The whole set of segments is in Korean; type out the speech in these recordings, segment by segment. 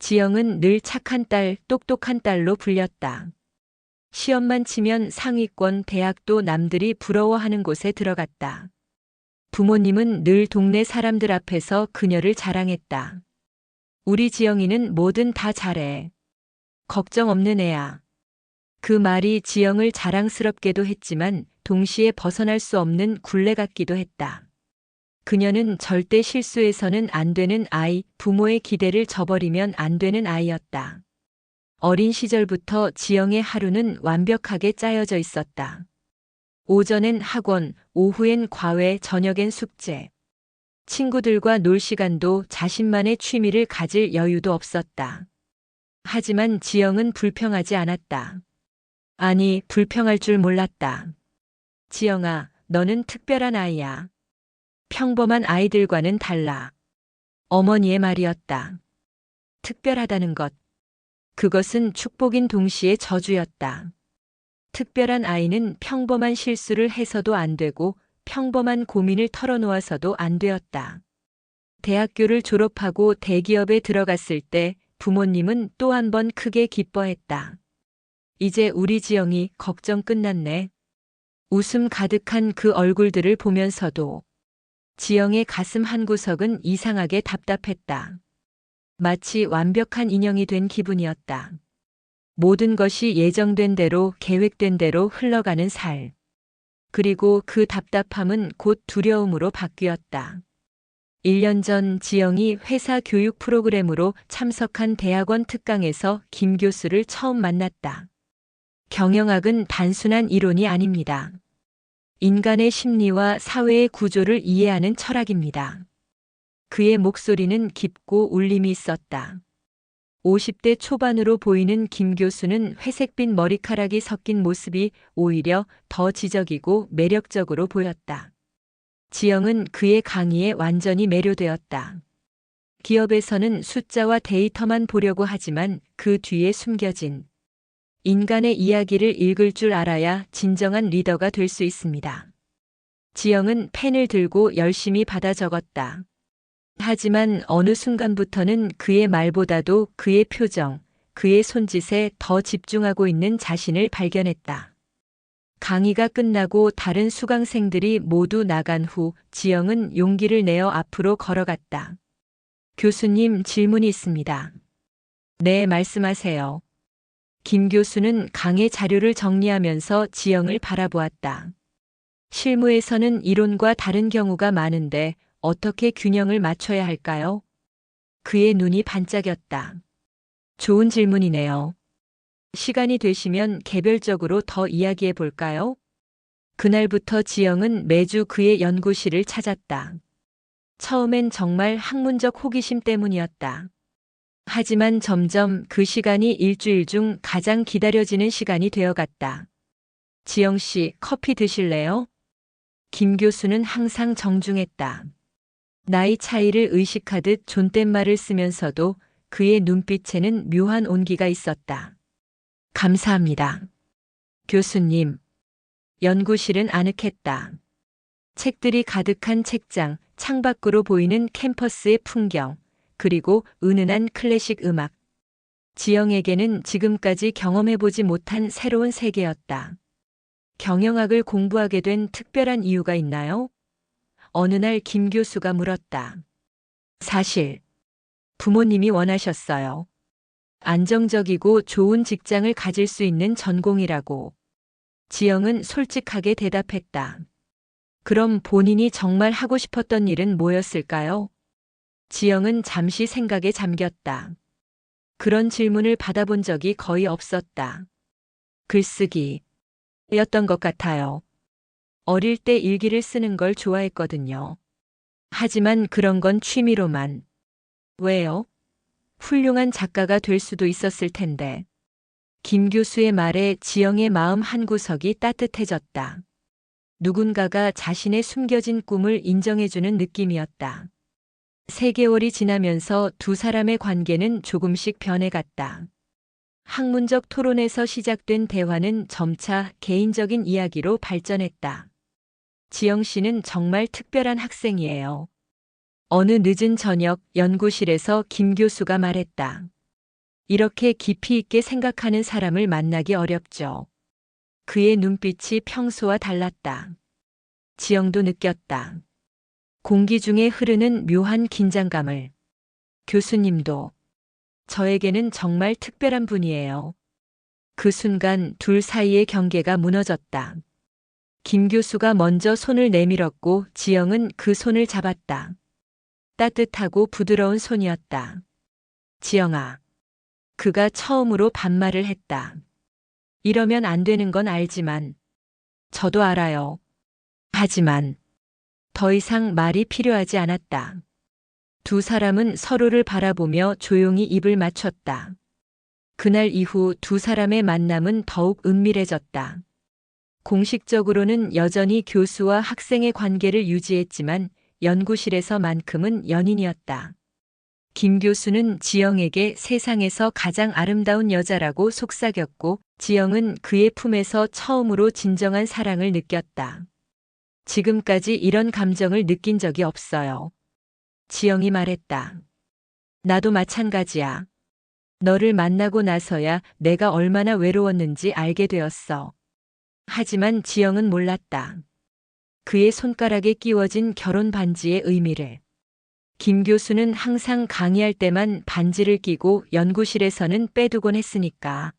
지영은 늘 착한 딸, 똑똑한 딸로 불렸다. 시험만 치면 상위권 대학도 남들이 부러워하는 곳에 들어갔다. 부모님은 늘 동네 사람들 앞에서 그녀를 자랑했다. 우리 지영이는 뭐든 다 잘해. 걱정 없는 애야. 그 말이 지영을 자랑스럽게도 했지만 동시에 벗어날 수 없는 굴레 같기도 했다. 그녀는 절대 실수해서는 안 되는 아이, 부모의 기대를 저버리면 안 되는 아이였다. 어린 시절부터 지영의 하루는 완벽하게 짜여져 있었다. 오전엔 학원, 오후엔 과외, 저녁엔 숙제. 친구들과 놀 시간도 자신만의 취미를 가질 여유도 없었다. 하지만 지영은 불평하지 않았다. 아니, 불평할 줄 몰랐다. 지영아, 너는 특별한 아이야. 평범한 아이들과는 달라. 어머니의 말이었다. 특별하다는 것. 그것은 축복인 동시에 저주였다. 특별한 아이는 평범한 실수를 해서도 안 되고 평범한 고민을 털어놓아서도 안 되었다. 대학교를 졸업하고 대기업에 들어갔을 때 부모님은 또 한 번 크게 기뻐했다. 이제 우리 지영이 걱정 끝났네. 웃음 가득한 그 얼굴들을 보면서도 지영의 가슴 한구석은 이상하게 답답했다. 마치 완벽한 인형이 된 기분이었다. 모든 것이 예정된 대로 계획된 대로 흘러가는 살. 그리고 그 답답함은 곧 두려움으로 바뀌었다. 1년 전 지영이 회사 교육 프로그램으로 참석한 대학원 특강에서 김 교수를 처음 만났다. 경영학은 단순한 이론이 아닙니다. 인간의 심리와 사회의 구조를 이해하는 철학입니다. 그의 목소리는 깊고 울림이 있었다. 50대 초반으로 보이는 김 교수는 회색빛 머리카락이 섞인 모습이 오히려 더 지적이고 매력적으로 보였다. 지영은 그의 강의에 완전히 매료되었다. 기업에서는 숫자와 데이터만 보려고 하지만 그 뒤에 숨겨진 인간의 이야기를 읽을 줄 알아야 진정한 리더가 될 수 있습니다. 지영은 펜을 들고 열심히 받아 적었다. 하지만 어느 순간부터는 그의 말보다도 그의 표정, 그의 손짓에 더 집중하고 있는 자신을 발견했다. 강의가 끝나고 다른 수강생들이 모두 나간 후 지영은 용기를 내어 앞으로 걸어갔다. 교수님, 질문이 있습니다. 네, 말씀하세요. 김 교수는 강의 자료를 정리하면서 지영을 바라보았다. 실무에서는 이론과 다른 경우가 많은데 어떻게 균형을 맞춰야 할까요? 그의 눈이 반짝였다. 좋은 질문이네요. 시간이 되시면 개별적으로 더 이야기해 볼까요? 그날부터 지영은 매주 그의 연구실을 찾았다. 처음엔 정말 학문적 호기심 때문이었다. 하지만 점점 그 시간이 일주일 중 가장 기다려지는 시간이 되어갔다. 지영 씨, 커피 드실래요? 김 교수는 항상 정중했다. 나이 차이를 의식하듯 존댓말을 쓰면서도 그의 눈빛에는 묘한 온기가 있었다. 감사합니다. 교수님. 연구실은 아늑했다. 책들이 가득한 책장, 창밖으로 보이는 캠퍼스의 풍경, 그리고 은은한 클래식 음악. 지영에게는 지금까지 경험해보지 못한 새로운 세계였다. 경영학을 공부하게 된 특별한 이유가 있나요? 어느 날 김 교수가 물었다. 사실, 부모님이 원하셨어요. 안정적이고 좋은 직장을 가질 수 있는 전공이라고. 지영은 솔직하게 대답했다. 그럼 본인이 정말 하고 싶었던 일은 뭐였을까요? 지영은 잠시 생각에 잠겼다. 그런 질문을 받아본 적이 거의 없었다. 글쓰기 였던 것 같아요. 어릴 때 일기를 쓰는 걸 좋아했거든요. 하지만 그런 건 취미로만. 왜요? 훌륭한 작가가 될 수도 있었을 텐데. 김 교수의 말에 지영의 마음 한구석이 따뜻해졌다. 누군가가 자신의 숨겨진 꿈을 인정해주는 느낌이었다. 3개월이 지나면서 두 사람의 관계는 조금씩 변해갔다. 학문적 토론에서 시작된 대화는 점차 개인적인 이야기로 발전했다. 지영 씨는 정말 특별한 학생이에요. 어느 늦은 저녁 연구실에서 김 교수가 말했다. 이렇게 깊이 있게 생각하는 사람을 만나기 어렵죠. 그의 눈빛이 평소와 달랐다. 지영도 느꼈다. 공기 중에 흐르는 묘한 긴장감을. 교수님도 저에게는 정말 특별한 분이에요. 그 순간 둘 사이의 경계가 무너졌다. 김 교수가 먼저 손을 내밀었고 지영은 그 손을 잡았다. 따뜻하고 부드러운 손이었다. 지영아. 그가 처음으로 반말을 했다. 이러면 안 되는 건 알지만, 저도 알아요. 하지만, 더 이상 말이 필요하지 않았다. 두 사람은 서로를 바라보며 조용히 입을 맞췄다. 그날 이후 두 사람의 만남은 더욱 은밀해졌다. 공식적으로는 여전히 교수와 학생의 관계를 유지했지만 연구실에서만큼은 연인이었다. 김 교수는 지영에게 세상에서 가장 아름다운 여자라고 속삭였고 지영은 그의 품에서 처음으로 진정한 사랑을 느꼈다. 지금까지 이런 감정을 느낀 적이 없어요. 지영이 말했다. 나도 마찬가지야. 너를 만나고 나서야 내가 얼마나 외로웠는지 알게 되었어. 하지만 지영은 몰랐다. 그의 손가락에 끼워진 결혼 반지의 의미를. 김 교수는 항상 강의할 때만 반지를 끼고 연구실에서는 빼두곤 했으니까.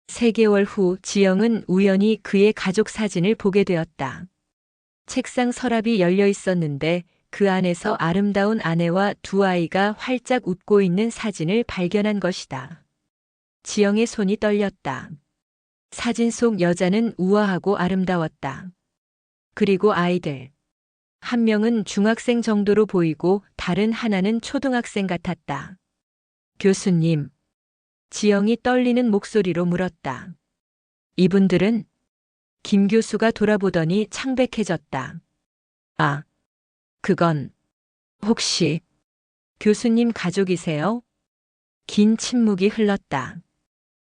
3개월 후 지영은 우연히 그의 가족 사진을 보게 되었다. 책상 서랍이 열려 있었는데 그 안에서 아름다운 아내와 두 아이가 활짝 웃고 있는 사진을 발견한 것이다. 지영의 손이 떨렸다. 사진 속 여자는 우아하고 아름다웠다. 그리고 아이들. 한 명은 중학생 정도로 보이고 다른 하나는 초등학생 같았다. 교수님. 지영이 떨리는 목소리로 물었다. 이분들은? 김 교수가 돌아보더니 창백해졌다. 아, 그건 혹시 교수님 가족이세요? 긴 침묵이 흘렀다.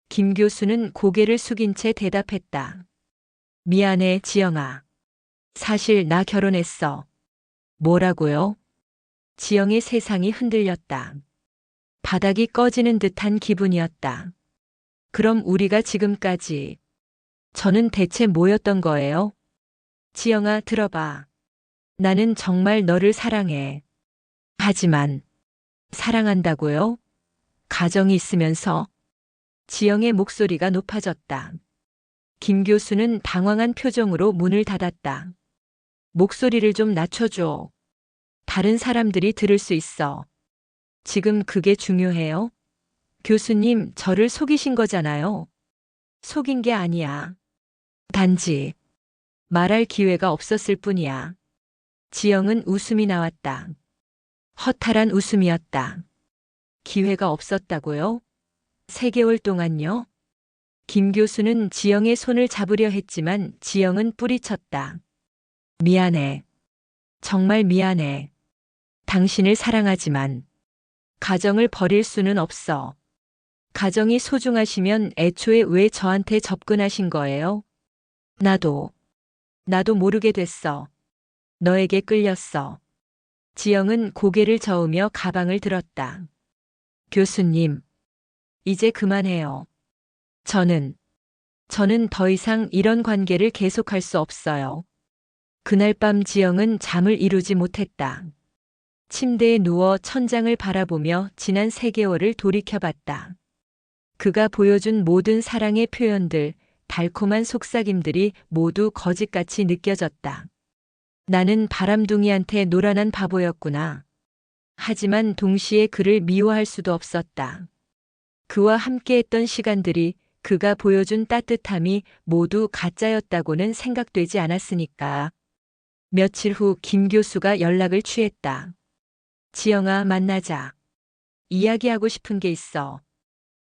김 교수는 고개를 숙인 채 대답했다. 미안해, 지영아. 사실 나 결혼했어. 뭐라고요? 지영의 세상이 흔들렸다. 바닥이 꺼지는 듯한 기분이었다. 그럼 우리가 지금까지 저는 대체 뭐였던 거예요? 지영아, 들어봐. 나는 정말 너를 사랑해. 하지만 사랑한다고요? 가정이 있으면서? 지영의 목소리가 높아졌다. 김 교수는 당황한 표정으로 문을 닫았다. 목소리를 좀 낮춰줘. 다른 사람들이 들을 수 있어. 지금 그게 중요해요? 교수님, 저를 속이신 거잖아요. 속인 게 아니야. 단지 말할 기회가 없었을 뿐이야. 지영은 웃음이 나왔다. 허탈한 웃음이었다. 기회가 없었다고요? 3개월 동안요? 김 교수는 지영의 손을 잡으려 했지만 지영은 뿌리쳤다. 미안해. 정말 미안해. 당신을 사랑하지만 가정을 버릴 수는 없어. 가정이 소중하시면 애초에 왜 저한테 접근하신 거예요? 나도 모르게 됐어. 너에게 끌렸어. 지영은 고개를 저으며 가방을 들었다. 교수님, 이제 그만해요. 저는 더 이상 이런 관계를 계속할 수 없어요. 그날 밤 지영은 잠을 이루지 못했다. 침대에 누워 천장을 바라보며 지난 3개월을 돌이켜봤다. 그가 보여준 모든 사랑의 표현들, 달콤한 속삭임들이 모두 거짓같이 느껴졌다. 나는 바람둥이한테 노란한 바보였구나. 하지만 동시에 그를 미워할 수도 없었다. 그와 함께했던 시간들이, 그가 보여준 따뜻함이 모두 가짜였다고는 생각되지 않았으니까. 며칠 후 김 교수가 연락을 취했다. 지영아, 만나자. 이야기하고 싶은 게 있어.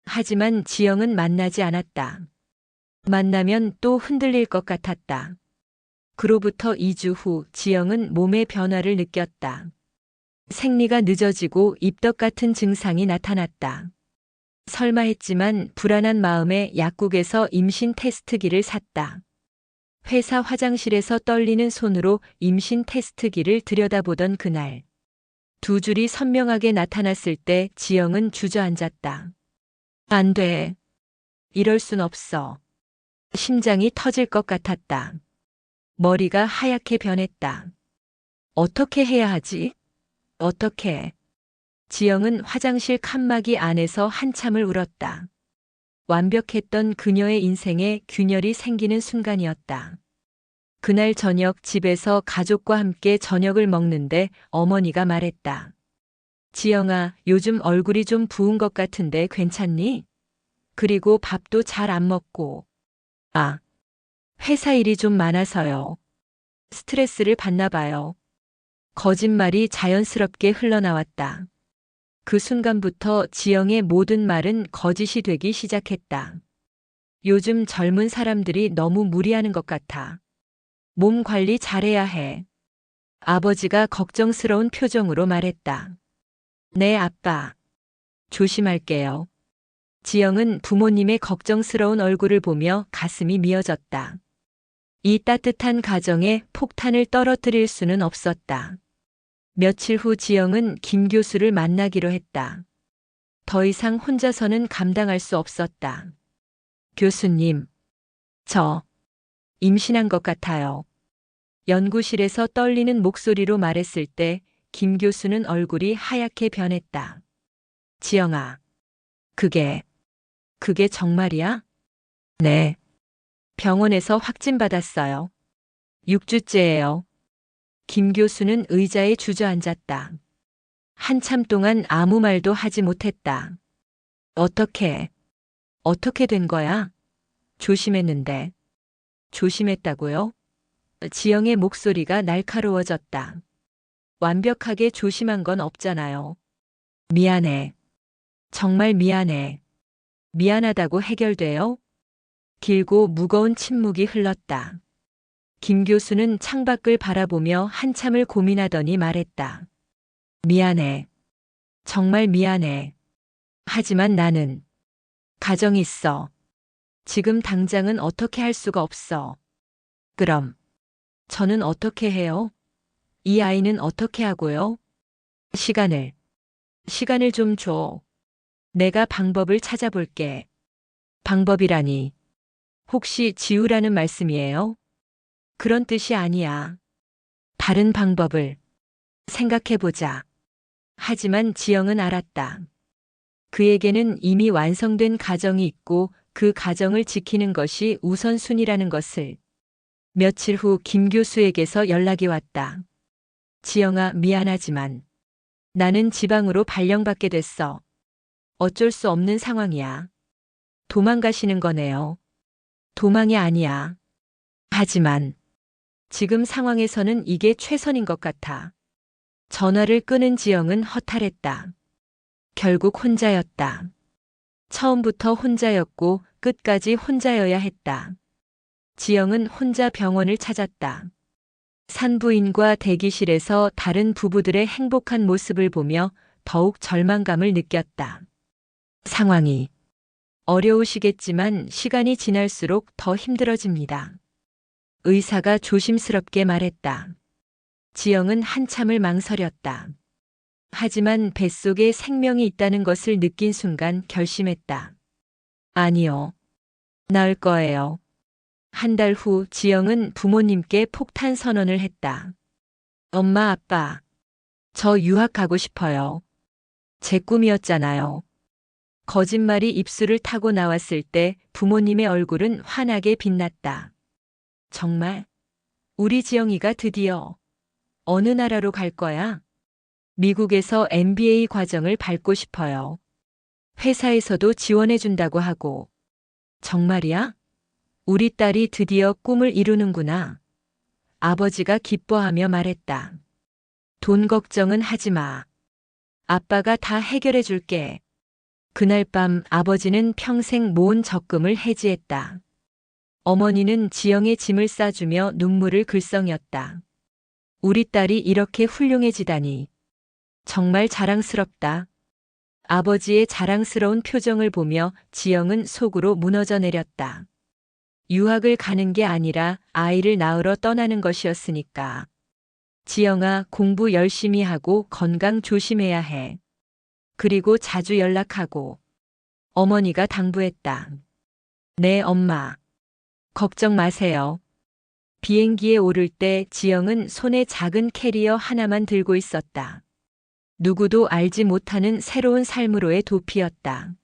하지만 지영은 만나지 않았다. 만나면 또 흔들릴 것 같았다. 그로부터 2주 후 지영은 몸의 변화를 느꼈다. 생리가 늦어지고 입덧 같은 증상이 나타났다. 설마 했지만 불안한 마음에 약국에서 임신 테스트기를 샀다. 회사 화장실에서 떨리는 손으로 임신 테스트기를 들여다보던 그날. 2줄이 선명하게 나타났을 때 지영은 주저앉았다. 안 돼. 이럴 순 없어. 심장이 터질 것 같았다. 머리가 하얗게 변했다. 어떻게 해야 하지? 어떻게? 지영은 화장실 칸막이 안에서 한참을 울었다. 완벽했던 그녀의 인생에 균열이 생기는 순간이었다. 그날 저녁 집에서 가족과 함께 저녁을 먹는데 어머니가 말했다. 지영아, 요즘 얼굴이 좀 부은 것 같은데 괜찮니? 그리고 밥도 잘 안 먹고. 아, 회사 일이 좀 많아서요. 스트레스를 받나 봐요. 거짓말이 자연스럽게 흘러나왔다. 그 순간부터 지영의 모든 말은 거짓이 되기 시작했다. 요즘 젊은 사람들이 너무 무리하는 것 같아. 몸 관리 잘해야 해. 아버지가 걱정스러운 표정으로 말했다. 네, 아빠. 조심할게요. 지영은 부모님의 걱정스러운 얼굴을 보며 가슴이 미어졌다. 이 따뜻한 가정에 폭탄을 떨어뜨릴 수는 없었다. 며칠 후 지영은 김 교수를 만나기로 했다. 더 이상 혼자서는 감당할 수 없었다. 교수님, 저 임신한 것 같아요. 연구실에서 떨리는 목소리로 말했을 때 김 교수는 얼굴이 하얗게 변했다. 지영아, 그게 정말이야? 네. 병원에서 확진받았어요. 6주째예요. 김 교수는 의자에 주저앉았다. 한참 동안 아무 말도 하지 못했다. 어떻게 된 거야? 조심했는데. 조심했다고요? 지영의 목소리가 날카로워졌다. 완벽하게 조심한 건 없잖아요. 미안해. 정말 미안해. 미안하다고 해결돼요? 길고 무거운 침묵이 흘렀다. 김 교수는 창밖을 바라보며 한참을 고민하더니 말했다. 미안해. 정말 미안해. 하지만 나는 가정이 있어. 지금 당장은 어떻게 할 수가 없어. 그럼 저는 어떻게 해요? 이 아이는 어떻게 하고요? 시간을 좀 줘. 내가 방법을 찾아볼게. 방법이라니. 혹시 지우라는 말씀이에요? 그런 뜻이 아니야. 다른 방법을 생각해보자. 하지만 지영은 알았다. 그에게는 이미 완성된 가정이 있고 그 가정을 지키는 것이 우선순위라는 것을. 며칠 후 김 교수에게서 연락이 왔다. 지영아, 미안하지만 나는 지방으로 발령받게 됐어. 어쩔 수 없는 상황이야. 도망가시는 거네요. 도망이 아니야. 하지만 지금 상황에서는 이게 최선인 것 같아. 전화를 끊은 지영은 허탈했다. 결국 혼자였다. 처음부터 혼자였고 끝까지 혼자여야 했다. 지영은 혼자 병원을 찾았다. 산부인과 대기실에서 다른 부부들의 행복한 모습을 보며 더욱 절망감을 느꼈다. 상황이 어려우시겠지만 시간이 지날수록 더 힘들어집니다. 의사가 조심스럽게 말했다. 지영은 한참을 망설였다. 하지만 뱃속에 생명이 있다는 것을 느낀 순간 결심했다. 아니요. 나을 거예요. 한 달 후 지영은 부모님께 폭탄 선언을 했다. 엄마, 아빠, 저 유학 가고 싶어요. 제 꿈이었잖아요. 거짓말이 입술을 타고 나왔을 때 부모님의 얼굴은 환하게 빛났다. 정말? 우리 지영이가 드디어 어느 나라로 갈 거야? 미국에서 MBA 과정을 밟고 싶어요. 회사에서도 지원해준다고 하고. 정말이야? 우리 딸이 드디어 꿈을 이루는구나. 아버지가 기뻐하며 말했다. 돈 걱정은 하지 마. 아빠가 다 해결해 줄게. 그날 밤 아버지는 평생 모은 적금을 해지했다. 어머니는 지영의 짐을 싸주며 눈물을 글썽였다. 우리 딸이 이렇게 훌륭해지다니. 정말 자랑스럽다. 아버지의 자랑스러운 표정을 보며 지영은 속으로 무너져 내렸다. 유학을 가는 게 아니라 아이를 낳으러 떠나는 것이었으니까. 지영아, 공부 열심히 하고 건강 조심해야 해. 그리고 자주 연락하고. 어머니가 당부했다. 네, 엄마. 걱정 마세요. 비행기에 오를 때 지영은 손에 작은 캐리어 하나만 들고 있었다. 누구도 알지 못하는 새로운 삶으로의 도피였다.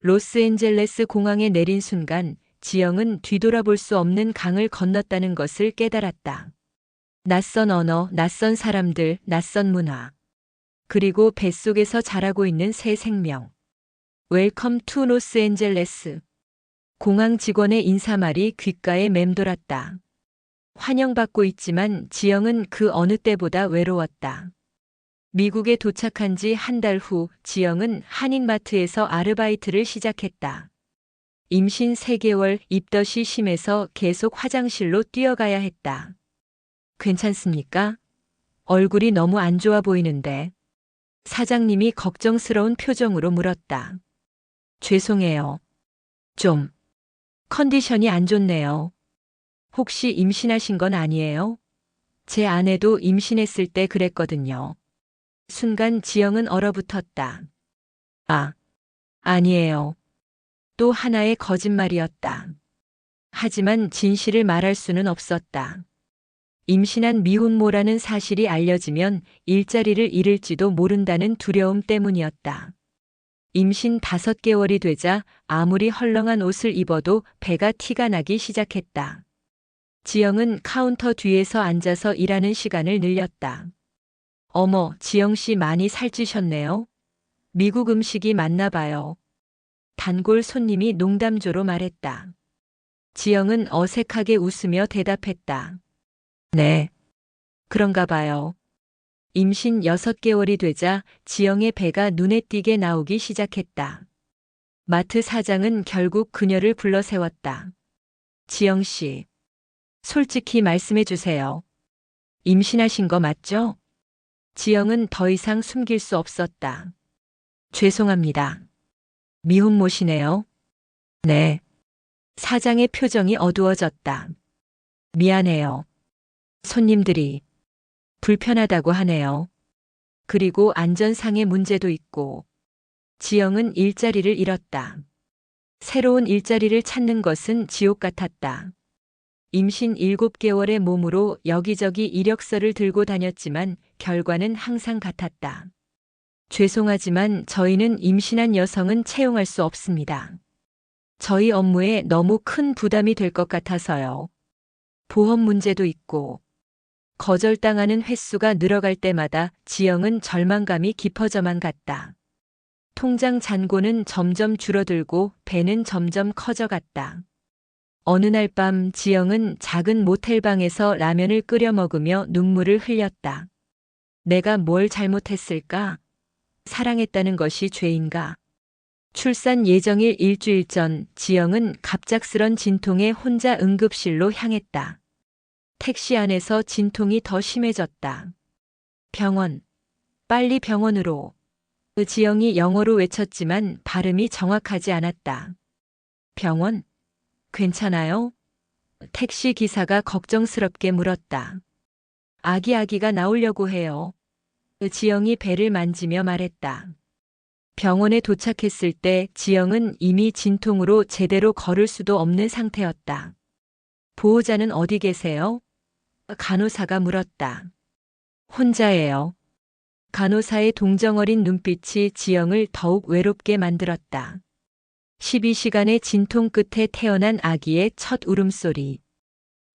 로스앤젤레스 공항에 내린 순간 지영은 뒤돌아볼 수 없는 강을 건넜다는 것을 깨달았다. 낯선 언어, 낯선 사람들, 낯선 문화. 그리고 뱃속에서 자라고 있는 새 생명. 웰컴 투 로스앤젤레스. 공항 직원의 인사말이 귓가에 맴돌았다. 환영받고 있지만 지영은 그 어느 때보다 외로웠다. 미국에 도착한 지 한 달 후 지영은 한인마트에서 아르바이트를 시작했다. 임신 3개월, 입덧이 심해서 계속 화장실로 뛰어가야 했다. 괜찮습니까? 얼굴이 너무 안 좋아 보이는데. 사장님이 걱정스러운 표정으로 물었다. 죄송해요. 좀 컨디션이 안 좋네요. 혹시 임신하신 건 아니에요? 제 아내도 임신했을 때 그랬거든요. 순간 지영은 얼어붙었다. 아, 아니에요. 또 하나의 거짓말이었다. 하지만 진실을 말할 수는 없었다. 임신한 미혼모라는 사실이 알려지면 일자리를 잃을지도 모른다는 두려움 때문이었다. 임신 5개월이 되자 아무리 헐렁한 옷을 입어도 배가 티가 나기 시작했다. 지영은 카운터 뒤에서 앉아서 일하는 시간을 늘렸다. 어머, 지영 씨 많이 살찌셨네요. 미국 음식이 맞나 봐요. 단골 손님이 농담조로 말했다. 지영은 어색하게 웃으며 대답했다. 네, 그런가 봐요. 임신 6개월이 되자 지영의 배가 눈에 띄게 나오기 시작했다. 마트 사장은 결국 그녀를 불러 세웠다. 지영 씨, 솔직히 말씀해 주세요. 임신하신 거 맞죠? 지영은 더 이상 숨길 수 없었다. 죄송합니다. 미혼모시네요. 네. 사장의 표정이 어두워졌다. 미안해요. 손님들이 불편하다고 하네요. 그리고 안전상의 문제도 있고. 지영은 일자리를 잃었다. 새로운 일자리를 찾는 것은 지옥 같았다. 임신 7개월의 몸으로 여기저기 이력서를 들고 다녔지만 결과는 항상 같았다. 죄송하지만 저희는 임신한 여성은 채용할 수 없습니다. 저희 업무에 너무 큰 부담이 될 것 같아서요. 보험 문제도 있고. 거절당하는 횟수가 늘어갈 때마다 지영은 절망감이 깊어져만 갔다. 통장 잔고는 점점 줄어들고 배는 점점 커져갔다. 어느 날 밤 지영은 작은 모텔방에서 라면을 끓여 먹으며 눈물을 흘렸다. 내가 뭘 잘못했을까? 사랑했다는 것이 죄인가? 출산 예정일 일주일 전 지영은 갑작스런 진통에 혼자 응급실로 향했다. 택시 안에서 진통이 더 심해졌다. 병원, 빨리 병원으로. 지영이 영어로 외쳤지만 발음이 정확하지 않았다. 병원? 괜찮아요? 택시 기사가 걱정스럽게 물었다. 아기가 나오려고 해요. 지영이 배를 만지며 말했다. 병원에 도착했을 때 지영은 이미 진통으로 제대로 걸을 수도 없는 상태였다. 보호자는 어디 계세요? 간호사가 물었다. 혼자예요. 간호사의 동정어린 눈빛이 지영을 더욱 외롭게 만들었다. 12시간의 진통 끝에 태어난 아기의 첫 울음소리.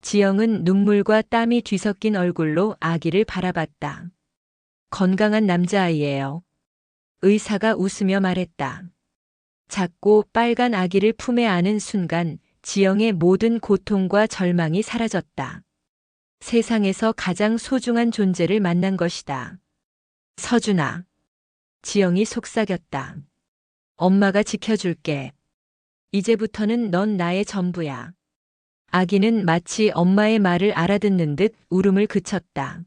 지영은 눈물과 땀이 뒤섞인 얼굴로 아기를 바라봤다. 건강한 남자아이예요. 의사가 웃으며 말했다. 작고 빨간 아기를 품에 안은 순간 지영의 모든 고통과 절망이 사라졌다. 세상에서 가장 소중한 존재를 만난 것이다. 서준아. 지영이 속삭였다. 엄마가 지켜줄게. 이제부터는 넌 나의 전부야. 아기는 마치 엄마의 말을 알아듣는 듯 울음을 그쳤다.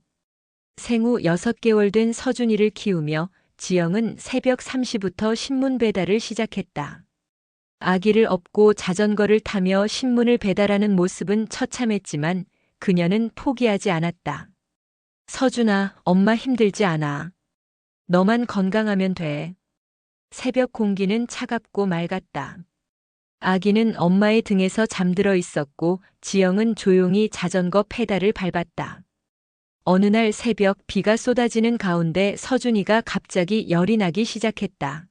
생후 6개월 된 서준이를 키우며 지영은 새벽 3시부터 신문 배달을 시작했다. 아기를 업고 자전거를 타며 신문을 배달하는 모습은 처참했지만 그녀는 포기하지 않았다. 서준아, 엄마 힘들지 않아. 너만 건강하면 돼. 새벽 공기는 차갑고 맑았다. 아기는 엄마의 등에서 잠들어 있었고 지영은 조용히 자전거 페달을 밟았다. 어느 날 새벽 비가 쏟아지는 가운데 서준이가 갑자기 열이 나기 시작했다.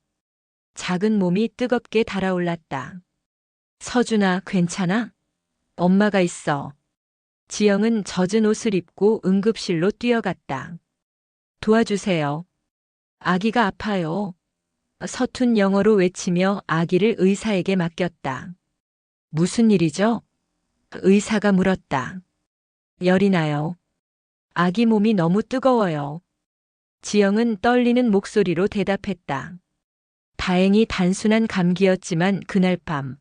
작은 몸이 뜨겁게 달아올랐다. 서준아, 괜찮아? 엄마가 있어. 지영은 젖은 옷을 입고 응급실로 뛰어갔다. 도와주세요. 아기가 아파요. 서툰 영어로 외치며 아기를 의사에게 맡겼다. 무슨 일이죠? 의사가 물었다. 열이 나요. 아기 몸이 너무 뜨거워요. 지영은 떨리는 목소리로 대답했다. 다행히 단순한 감기였지만 그날 밤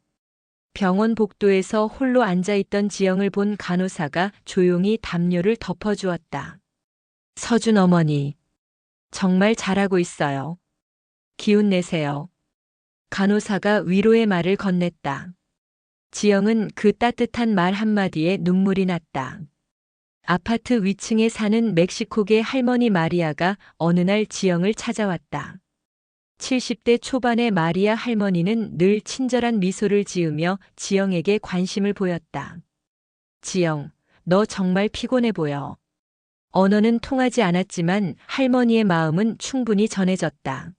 병원 복도에서 홀로 앉아있던 지영을 본 간호사가 조용히 담요를 덮어주었다. 서준 어머니, 정말 잘하고 있어요. 기운 내세요. 간호사가 위로의 말을 건넸다. 지영은 그 따뜻한 말 한마디에 눈물이 났다. 아파트 위층에 사는 멕시코계 할머니 마리아가 어느 날 지영을 찾아왔다. 70대 초반의 마리아 할머니는 늘 친절한 미소를 지으며 지영에게 관심을 보였다. 지영, 너 정말 피곤해 보여. 언어는 통하지 않았지만 할머니의 마음은 충분히 전해졌다.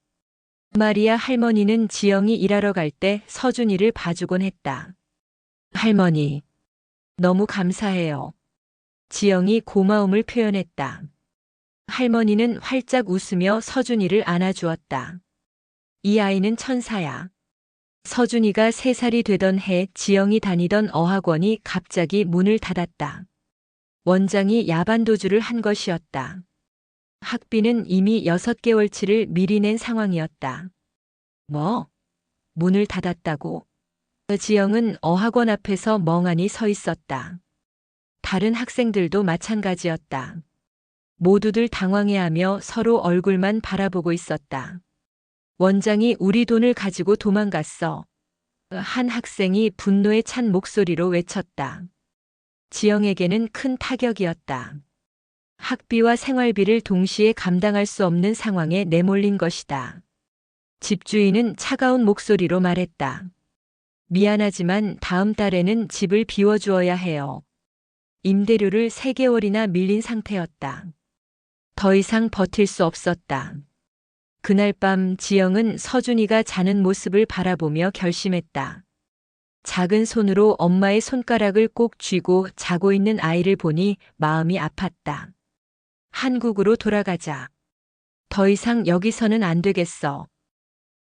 마리아 할머니는 지영이 일하러 갈 때 서준이를 봐주곤 했다. 할머니, 너무 감사해요. 지영이 고마움을 표현했다. 할머니는 활짝 웃으며 서준이를 안아주었다. 이 아이는 천사야. 서준이가 3살이 되던 해 지영이 다니던 어학원이 갑자기 문을 닫았다. 원장이 야반도주를 한 것이었다. 학비는 이미 6개월치를 미리 낸 상황이었다. 뭐? 문을 닫았다고? 지영은 어학원 앞에서 멍하니 서 있었다. 다른 학생들도 마찬가지였다. 모두들 당황해하며 서로 얼굴만 바라보고 있었다. 원장이 우리 돈을 가지고 도망갔어. 한 학생이 분노에 찬 목소리로 외쳤다. 지영에게는 큰 타격이었다. 학비와 생활비를 동시에 감당할 수 없는 상황에 내몰린 것이다. 집주인은 차가운 목소리로 말했다. 미안하지만 다음 달에는 집을 비워주어야 해요. 임대료를 3개월이나 밀린 상태였다. 더 이상 버틸 수 없었다. 그날 밤 지영은 서준이가 자는 모습을 바라보며 결심했다. 작은 손으로 엄마의 손가락을 꼭 쥐고 자고 있는 아이를 보니 마음이 아팠다. 한국으로 돌아가자. 더 이상 여기서는 안 되겠어.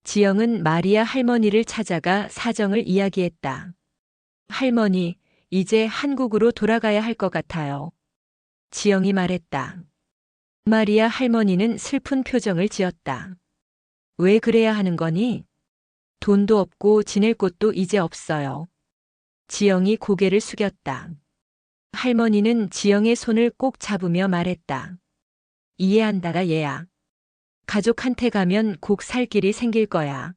지영은 마리아 할머니를 찾아가 사정을 이야기했다. 할머니, 이제 한국으로 돌아가야 할 것 같아요. 지영이 말했다. 마리아 할머니는 슬픈 표정을 지었다. 왜 그래야 하는 거니? 돈도 없고 지낼 곳도 이제 없어요. 지영이 고개를 숙였다. 할머니는 지영의 손을 꼭 잡으며 말했다. 이해한다라 얘야. 가족한테 가면 꼭 살 길이 생길 거야.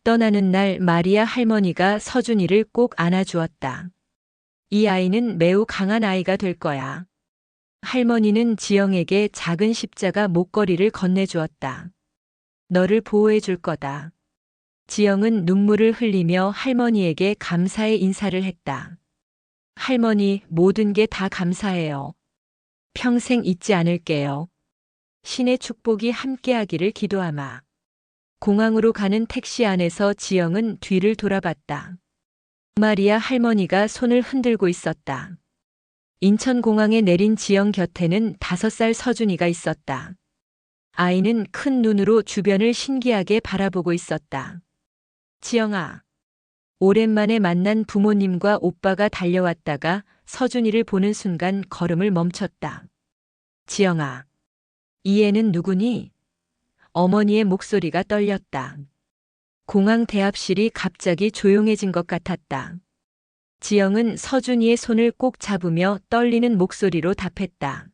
떠나는 날 마리아 할머니가 서준이를 꼭 안아주었다. 이 아이는 매우 강한 아이가 될 거야. 할머니는 지영에게 작은 십자가 목걸이를 건네주었다. 너를 보호해 줄 거다. 지영은 눈물을 흘리며 할머니에게 감사의 인사를 했다. 할머니, 모든 게 다 감사해요. 평생 잊지 않을게요. 신의 축복이 함께하기를 기도하마. 공항으로 가는 택시 안에서 지영은 뒤를 돌아봤다. 마리아 할머니가 손을 흔들고 있었다. 인천공항에 내린 지영 곁에는 5살 서준이가 있었다. 아이는 큰 눈으로 주변을 신기하게 바라보고 있었다. 지영아. 오랜만에 만난 부모님과 오빠가 달려왔다가 서준이를 보는 순간 걸음을 멈췄다. 지영아. 이 애는 누구니? 어머니의 목소리가 떨렸다. 공항 대합실이 갑자기 조용해진 것 같았다. 지영은 서준이의 손을 꼭 잡으며 떨리는 목소리로 답했다.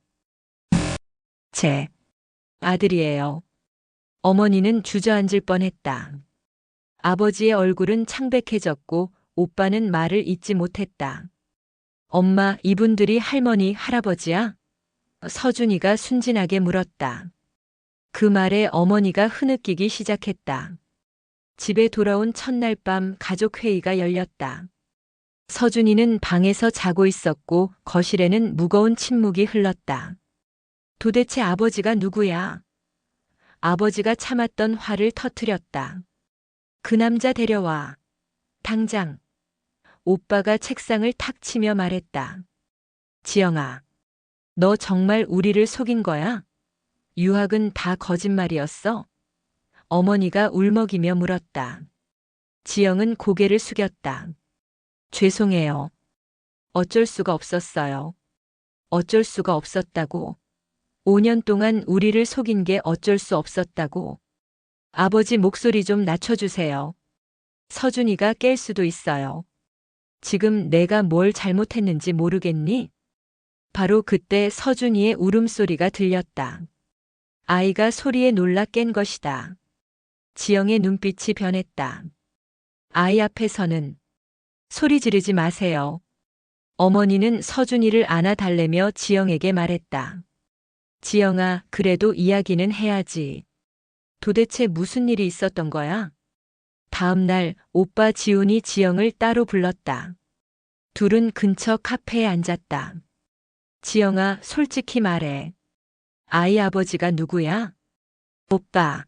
제 아들이에요. 어머니는 주저앉을 뻔했다. 아버지의 얼굴은 창백해졌고 오빠는 말을 잇지 못했다. 엄마, 이분들이 할머니, 할아버지야? 서준이가 순진하게 물었다. 그 말에 어머니가 흐느끼기 시작했다. 집에 돌아온 첫날 밤 가족 회의가 열렸다. 서준이는 방에서 자고 있었고 거실에는 무거운 침묵이 흘렀다. 도대체 아버지가 누구야? 아버지가 참았던 화를 터뜨렸다. 그 남자 데려와. 당장. 오빠가 책상을 탁 치며 말했다. 지영아, 너 정말 우리를 속인 거야? 유학은 다 거짓말이었어? 어머니가 울먹이며 물었다. 지영은 고개를 숙였다. 죄송해요. 어쩔 수가 없었어요. 어쩔 수가 없었다고. 5년 동안 우리를 속인 게 어쩔 수 없었다고. 아버지 목소리 좀 낮춰주세요. 서준이가 깰 수도 있어요. 지금 내가 뭘 잘못했는지 모르겠니? 바로 그때 서준이의 울음소리가 들렸다. 아이가 소리에 놀라 깬 것이다. 지영의 눈빛이 변했다. 아이 앞에서는 소리 지르지 마세요. 어머니는 서준이를 안아달래며 지영에게 말했다. 지영아, 그래도 이야기는 해야지. 도대체 무슨 일이 있었던 거야? 다음 날 오빠 지훈이 지영을 따로 불렀다. 둘은 근처 카페에 앉았다. 지영아, 솔직히 말해. 아이 아버지가 누구야? 오빠.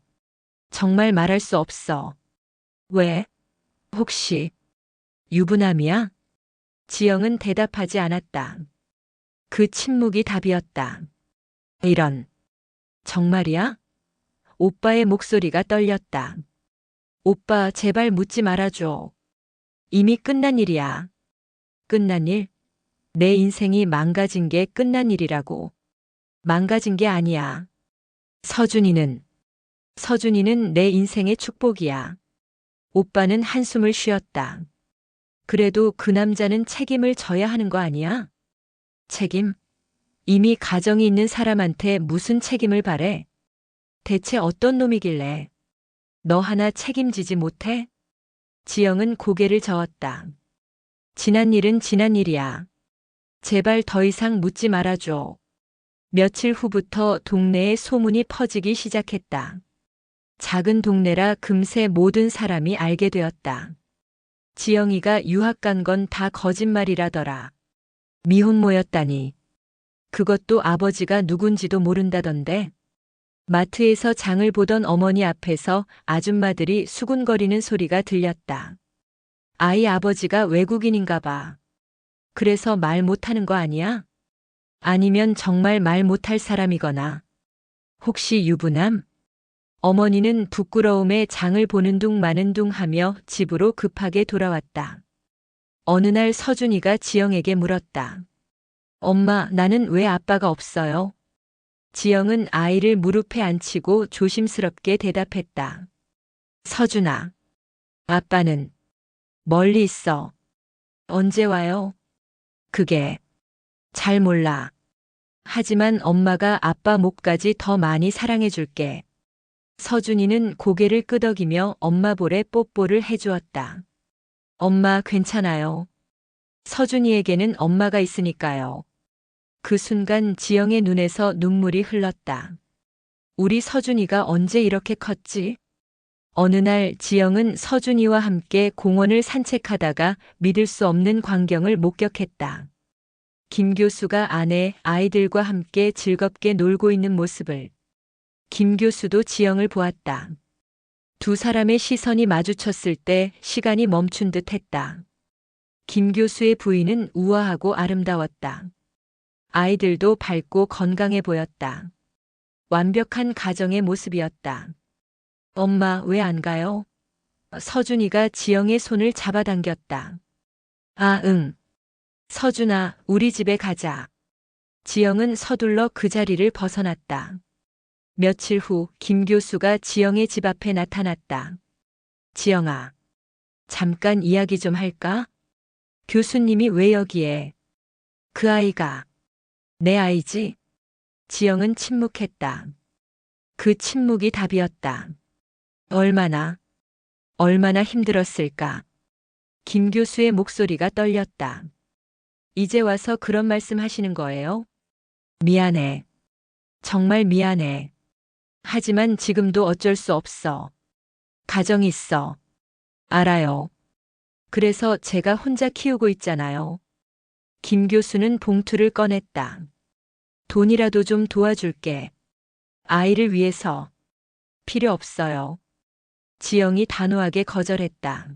정말 말할 수 없어. 왜? 혹시 유부남이야? 지영은 대답하지 않았다. 그 침묵이 답이었다. 이런. 정말이야? 오빠의 목소리가 떨렸다. 오빠, 제발 묻지 말아줘. 이미 끝난 일이야. 끝난 일? 내 인생이 망가진 게 끝난 일이라고. 망가진 게 아니야. 서준이는 내 인생의 축복이야. 오빠는 한숨을 쉬었다. 그래도 그 남자는 책임을 져야 하는 거 아니야? 책임? 이미 가정이 있는 사람한테 무슨 책임을 바래? 대체 어떤 놈이길래? 너 하나 책임지지 못해? 지영은 고개를 저었다. 지난 일은 지난 일이야. 제발 더 이상 묻지 말아줘. 며칠 후부터 동네에 소문이 퍼지기 시작했다. 작은 동네라 금세 모든 사람이 알게 되었다. 지영이가 유학 간 건 다 거짓말이라더라. 미혼모였다니. 그것도 아버지가 누군지도 모른다던데. 마트에서 장을 보던 어머니 앞에서 아줌마들이 수군거리는 소리가 들렸다. 아이 아버지가 외국인인가 봐. 그래서 말 못하는 거 아니야? 아니면 정말 말 못할 사람이거나. 혹시 유부남? 어머니는 부끄러움에 장을 보는 둥 마는 둥 하며 집으로 급하게 돌아왔다. 어느 날 서준이가 지영에게 물었다. 엄마, 나는 왜 아빠가 없어요? 지영은 아이를 무릎에 앉히고 조심스럽게 대답했다. 서준아, 아빠는 멀리 있어. 언제 와요? 그게 잘 몰라. 하지만 엄마가 아빠 목까지 더 많이 사랑해줄게. 서준이는 고개를 끄덕이며 엄마 볼에 뽀뽀를 해주었다. 엄마 괜찮아요. 서준이에게는 엄마가 있으니까요. 그 순간 지영의 눈에서 눈물이 흘렀다. 우리 서준이가 언제 이렇게 컸지? 어느 날 지영은 서준이와 함께 공원을 산책하다가 믿을 수 없는 광경을 목격했다. 김 교수가 아내, 아이들과 함께 즐겁게 놀고 있는 모습을. 김 교수도 지영을 보았다. 두 사람의 시선이 마주쳤을 때 시간이 멈춘 듯 했다. 김 교수의 부인은 우아하고 아름다웠다. 아이들도 밝고 건강해 보였다. 완벽한 가정의 모습이었다. 엄마, 왜 안 가요? 서준이가 지영의 손을 잡아당겼다. 아, 응. 서준아, 우리 집에 가자. 지영은 서둘러 그 자리를 벗어났다. 며칠 후 김 교수가 지영의 집 앞에 나타났다. 지영아, 잠깐 이야기 좀 할까? 교수님이 왜 여기에? 그 아이가 내 아이지? 지영은 침묵했다. 그 침묵이 답이었다. 얼마나 힘들었을까? 김 교수의 목소리가 떨렸다. 이제 와서 그런 말씀 하시는 거예요? 미안해. 정말 미안해. 하지만 지금도 어쩔 수 없어. 가정이 있어. 알아요. 그래서 제가 혼자 키우고 있잖아요. 김 교수는 봉투를 꺼냈다. 돈이라도 좀 도와줄게. 아이를 위해서. 필요 없어요. 지영이 단호하게 거절했다.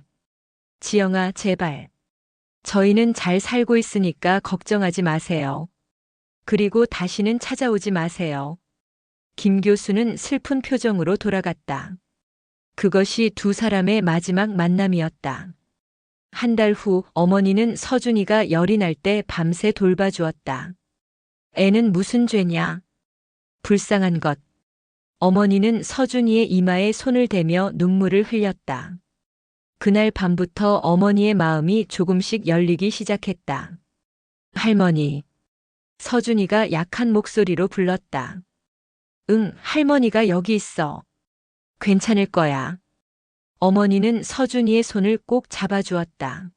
지영아, 제발. 저희는 잘 살고 있으니까 걱정하지 마세요. 그리고 다시는 찾아오지 마세요. 김 교수는 슬픈 표정으로 돌아갔다. 그것이 두 사람의 마지막 만남이었다. 한 달 후 어머니는 서준이가 열이 날 때 밤새 돌봐주었다. 애는 무슨 죄냐? 불쌍한 것. 어머니는 서준이의 이마에 손을 대며 눈물을 흘렸다. 그날 밤부터 어머니의 마음이 조금씩 열리기 시작했다. 할머니. 서준이가 약한 목소리로 불렀다. 응, 할머니가 여기 있어. 괜찮을 거야. 어머니는 서준이의 손을 꼭 잡아주었다.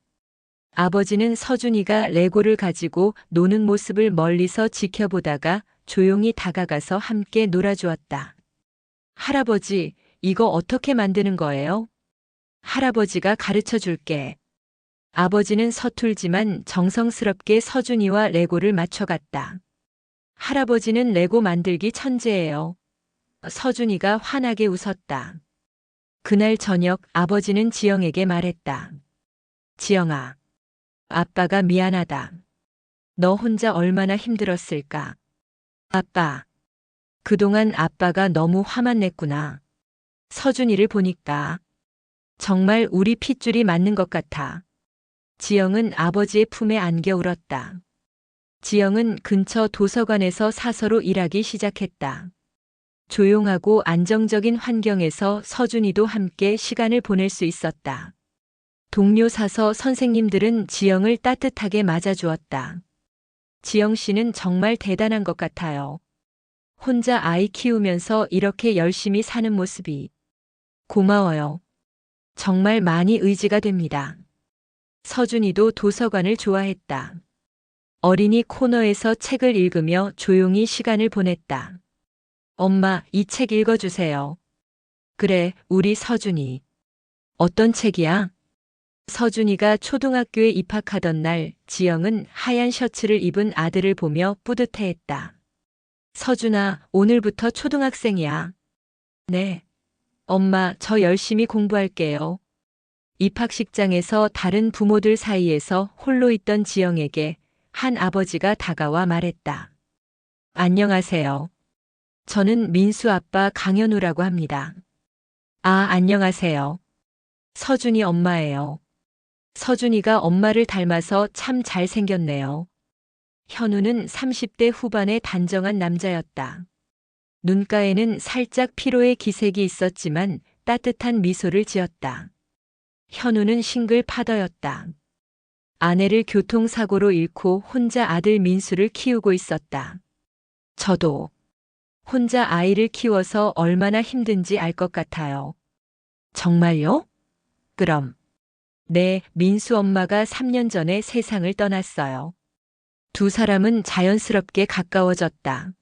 아버지는 서준이가 레고를 가지고 노는 모습을 멀리서 지켜보다가 조용히 다가가서 함께 놀아주었다. 할아버지, 이거 어떻게 만드는 거예요? 할아버지가 가르쳐 줄게. 아버지는 서툴지만 정성스럽게 서준이와 레고를 맞춰갔다. 할아버지는 레고 만들기 천재예요. 서준이가 환하게 웃었다. 그날 저녁 아버지는 지영에게 말했다. 지영아, 아빠가 미안하다. 너 혼자 얼마나 힘들었을까? 아빠, 그동안 아빠가 너무 화만 냈구나. 서준이를 보니까 정말 우리 핏줄이 맞는 것 같아. 지영은 아버지의 품에 안겨 울었다. 지영은 근처 도서관에서 사서로 일하기 시작했다. 조용하고 안정적인 환경에서 서준이도 함께 시간을 보낼 수 있었다. 동료 사서 선생님들은 지영을 따뜻하게 맞아주었다. 지영 씨는 정말 대단한 것 같아요. 혼자 아이 키우면서 이렇게 열심히 사는 모습이. 고마워요. 정말 많이 의지가 됩니다. 서준이도 도서관을 좋아했다. 어린이 코너에서 책을 읽으며 조용히 시간을 보냈다. 엄마, 이 책 읽어주세요. 그래, 우리 서준이. 어떤 책이야? 서준이가 초등학교에 입학하던 날 지영은 하얀 셔츠를 입은 아들을 보며 뿌듯해했다. 서준아, 오늘부터 초등학생이야. 네. 엄마, 저 열심히 공부할게요. 입학식장에서 다른 부모들 사이에서 홀로 있던 지영에게 한 아버지가 다가와 말했다. 안녕하세요. 저는 민수 아빠 강현우라고 합니다. 아, 안녕하세요. 서준이 엄마예요. 서준이가 엄마를 닮아서 참 잘생겼네요. 현우는 30대 후반의 단정한 남자였다. 눈가에는 살짝 피로의 기색이 있었지만 따뜻한 미소를 지었다. 현우는 싱글 파더였다. 아내를 교통사고로 잃고 혼자 아들 민수를 키우고 있었다. 저도 혼자 아이를 키워서 얼마나 힘든지 알 것 같아요. 정말요? 그럼. 네, 민수 엄마가 3년 전에 세상을 떠났어요. 두 사람은 자연스럽게 가까워졌다.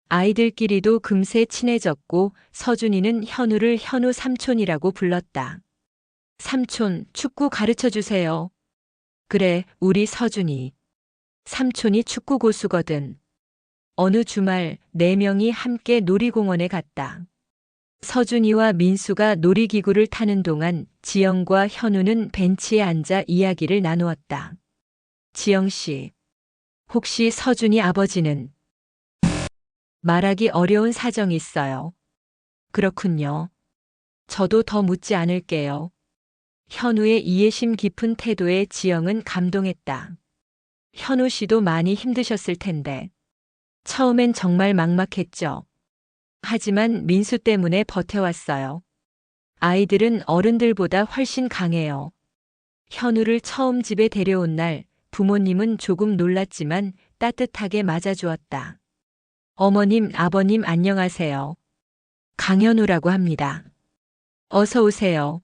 아이들끼리도 금세 친해졌고 서준이는 현우를 현우 삼촌이라고 불렀다. 삼촌, 축구 가르쳐 주세요. 그래, 우리 서준이. 삼촌이 축구 고수거든. 어느 주말 4명이 함께 놀이공원에 갔다. 서준이와 민수가 놀이기구를 타는 동안 지영과 현우는 벤치에 앉아 이야기를 나누었다. 지영 씨, 혹시 서준이 아버지는? 말하기 어려운 사정이 있어요. 그렇군요. 저도 더 묻지 않을게요. 현우의 이해심 깊은 태도에 지영은 감동했다. 현우 씨도 많이 힘드셨을 텐데. 처음엔 정말 막막했죠. 하지만 민수 때문에 버텨왔어요. 아이들은 어른들보다 훨씬 강해요. 현우를 처음 집에 데려온 날 부모님은 조금 놀랐지만 따뜻하게 맞아주었다. 어머님, 아버님 안녕하세요. 강현우라고 합니다. 어서 오세요.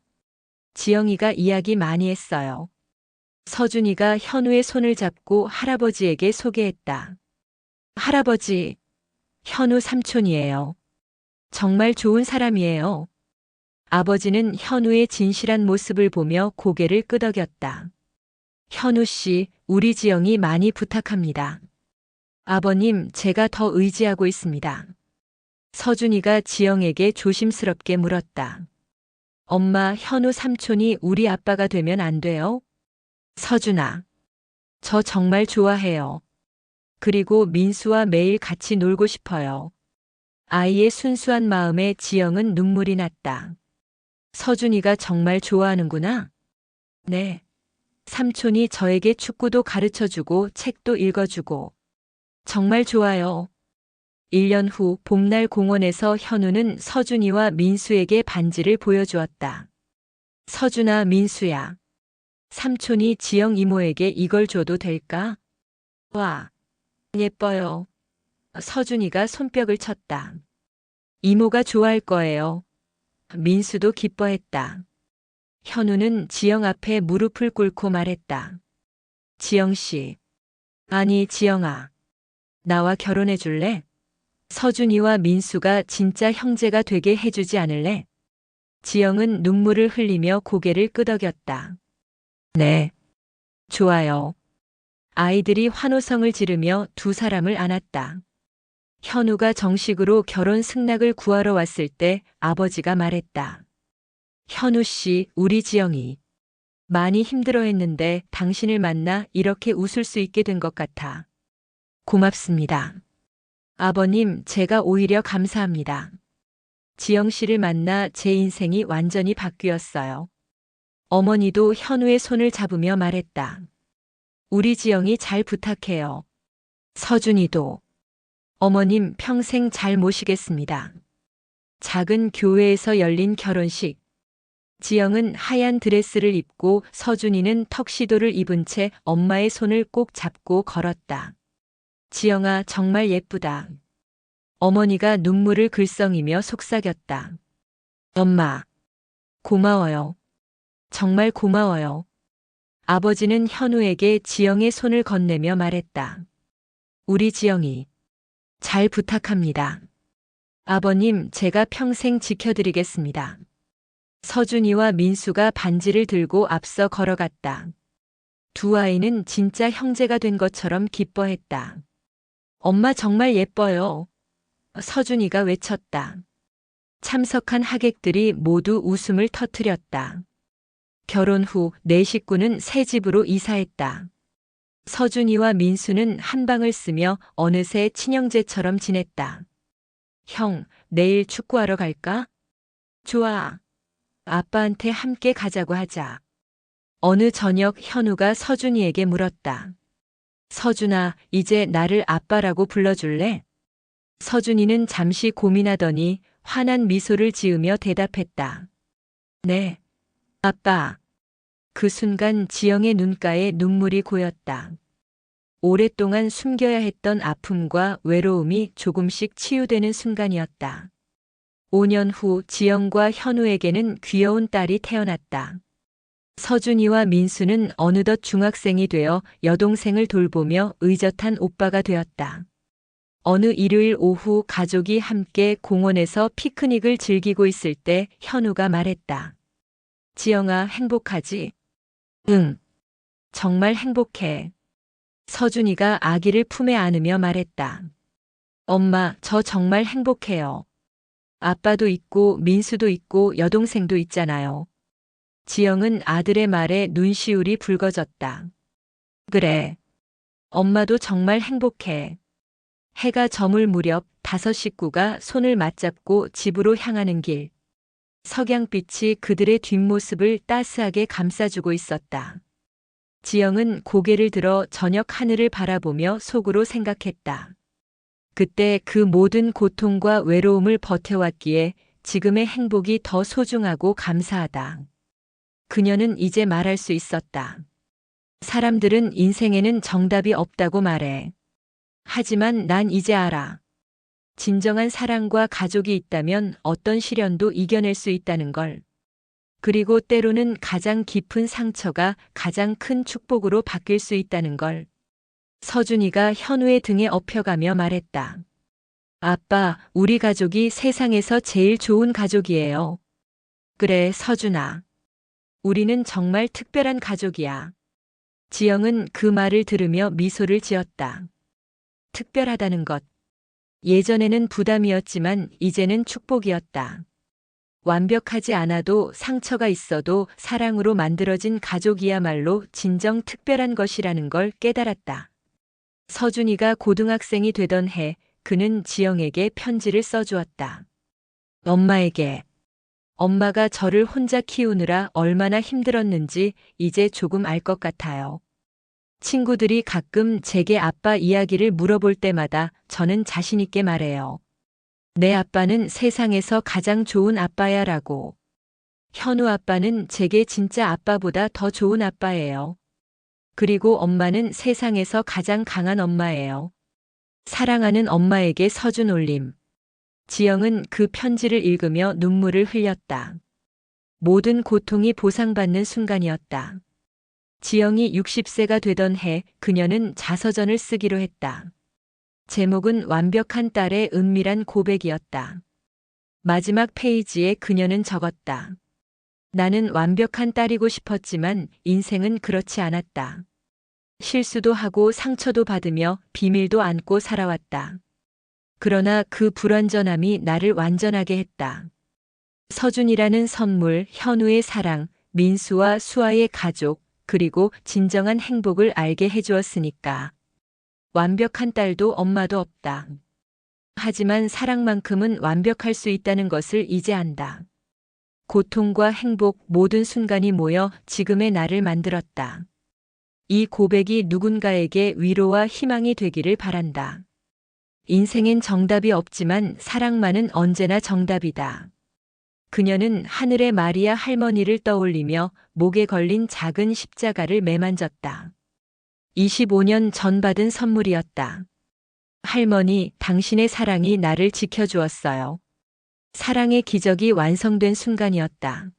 지영이가 이야기 많이 했어요. 서준이가 현우의 손을 잡고 할아버지에게 소개했다. 할아버지, 현우 삼촌이에요. 정말 좋은 사람이에요. 아버지는 현우의 진실한 모습을 보며 고개를 끄덕였다. 현우 씨, 우리 지영이 많이 부탁합니다. 아버님, 제가 더 의지하고 있습니다. 서준이가 지영에게 조심스럽게 물었다. 엄마, 현우 삼촌이 우리 아빠가 되면 안 돼요? 서준아, 저 정말 좋아해요. 그리고 민수와 매일 같이 놀고 싶어요. 아이의 순수한 마음에 지영은 눈물이 났다. 서준이가 정말 좋아하는구나. 네. 삼촌이 저에게 축구도 가르쳐주고 책도 읽어주고. 정말 좋아요. 1년 후 봄날 공원에서 현우는 서준이와 민수에게 반지를 보여주었다. 서준아, 민수야. 삼촌이 지영 이모에게 이걸 줘도 될까? 와, 예뻐요. 서준이가 손뼉을 쳤다. 이모가 좋아할 거예요. 민수도 기뻐했다. 현우는 지영 앞에 무릎을 꿇고 말했다. 지영 씨. 아니, 지영아. 나와 결혼해 줄래? 서준이와 민수가 진짜 형제가 되게 해주지 않을래? 지영은 눈물을 흘리며 고개를 끄덕였다. 네. 좋아요. 아이들이 환호성을 지르며 두 사람을 안았다. 현우가 정식으로 결혼 승낙을 구하러 왔을 때 아버지가 말했다. 현우 씨, 우리 지영이 많이 힘들어했는데 당신을 만나 이렇게 웃을 수 있게 된 것 같아. 고맙습니다. 아버님, 제가 오히려 감사합니다. 지영 씨를 만나 제 인생이 완전히 바뀌었어요. 어머니도 현우의 손을 잡으며 말했다. 우리 지영이 잘 부탁해요. 서준이도. 어머님, 평생 잘 모시겠습니다. 작은 교회에서 열린 결혼식. 지영은 하얀 드레스를 입고 서준이는 턱시도를 입은 채 엄마의 손을 꼭 잡고 걸었다. 지영아, 정말 예쁘다. 어머니가 눈물을 글썽이며 속삭였다. 엄마, 고마워요. 정말 고마워요. 아버지는 현우에게 지영의 손을 건네며 말했다. 우리 지영이 잘 부탁합니다. 아버님, 제가 평생 지켜드리겠습니다. 서준이와 민수가 반지를 들고 앞서 걸어갔다. 두 아이는 진짜 형제가 된 것처럼 기뻐했다. 엄마 정말 예뻐요. 서준이가 외쳤다. 참석한 하객들이 모두 웃음을 터뜨렸다. 결혼 후 네 식구는 새 집으로 이사했다. 서준이와 민수는 한 방을 쓰며 어느새 친형제처럼 지냈다. 형, 내일 축구하러 갈까? 좋아. 아빠한테 함께 가자고 하자. 어느 저녁 현우가 서준이에게 물었다. 서준아, 이제 나를 아빠라고 불러줄래? 서준이는 잠시 고민하더니 환한 미소를 지으며 대답했다. 네, 아빠. 그 순간 지영의 눈가에 눈물이 고였다. 오랫동안 숨겨야 했던 아픔과 외로움이 조금씩 치유되는 순간이었다. 5년 후 지영과 현우에게는 귀여운 딸이 태어났다. 서준이와 민수는 어느덧 중학생이 되어 여동생을 돌보며 의젓한 오빠가 되었다. 어느 일요일 오후 가족이 함께 공원에서 피크닉을 즐기고 있을 때 현우가 말했다. 지영아, 행복하지? 응. 정말 행복해. 서준이가 아기를 품에 안으며 말했다. 엄마, 저 정말 행복해요. 아빠도 있고 민수도 있고 여동생도 있잖아요. 지영은 아들의 말에 눈시울이 붉어졌다. 그래. 엄마도 정말 행복해. 해가 저물 무렵 5식구가 손을 맞잡고 집으로 향하는 길. 석양빛이 그들의 뒷모습을 따스하게 감싸주고 있었다. 지영은 고개를 들어 저녁 하늘을 바라보며 속으로 생각했다. 그때 그 모든 고통과 외로움을 버텨왔기에 지금의 행복이 더 소중하고 감사하다. 그녀는 이제 말할 수 있었다. 사람들은 인생에는 정답이 없다고 말해. 하지만 난 이제 알아. 진정한 사랑과 가족이 있다면 어떤 시련도 이겨낼 수 있다는 걸. 그리고 때로는 가장 깊은 상처가 가장 큰 축복으로 바뀔 수 있다는 걸. 서준이가 현우의 등에 엎여가며 말했다. 아빠, 우리 가족이 세상에서 제일 좋은 가족이에요. 그래, 서준아. 우리는 정말 특별한 가족이야. 지영은 그 말을 들으며 미소를 지었다. 특별하다는 것. 예전에는 부담이었지만 이제는 축복이었다. 완벽하지 않아도 상처가 있어도 사랑으로 만들어진 가족이야말로 진정 특별한 것이라는 걸 깨달았다. 서준이가 고등학생이 되던 해 그는 지영에게 편지를 써주었다. 엄마에게. 엄마가 저를 혼자 키우느라 얼마나 힘들었는지 이제 조금 알 것 같아요. 친구들이 가끔 제게 아빠 이야기를 물어볼 때마다 저는 자신 있게 말해요. 내 아빠는 세상에서 가장 좋은 아빠야 라고. 현우 아빠는 제게 진짜 아빠보다 더 좋은 아빠예요. 그리고 엄마는 세상에서 가장 강한 엄마예요. 사랑하는 엄마에게 서준 올림. 지영은 그 편지를 읽으며 눈물을 흘렸다. 모든 고통이 보상받는 순간이었다. 지영이 60세가 되던 해 그녀는 자서전을 쓰기로 했다. 제목은 완벽한 딸의 은밀한 고백이었다. 마지막 페이지에 그녀는 적었다. 나는 완벽한 딸이고 싶었지만 인생은 그렇지 않았다. 실수도 하고 상처도 받으며 비밀도 안고 살아왔다. 그러나 그 불완전함이 나를 완전하게 했다. 서준이라는 선물, 현우의 사랑, 민수와 수아의 가족, 그리고 진정한 행복을 알게 해주었으니까. 완벽한 딸도 엄마도 없다. 하지만 사랑만큼은 완벽할 수 있다는 것을 이제 안다. 고통과 행복 모든 순간이 모여 지금의 나를 만들었다. 이 고백이 누군가에게 위로와 희망이 되기를 바란다. 인생엔 정답이 없지만 사랑만은 언제나 정답이다. 그녀는 하늘의 마리아 할머니를 떠올리며 목에 걸린 작은 십자가를 매만졌다. 25년 전 받은 선물이었다. 할머니, 당신의 사랑이 나를 지켜주었어요. 사랑의 기적이 완성된 순간이었다.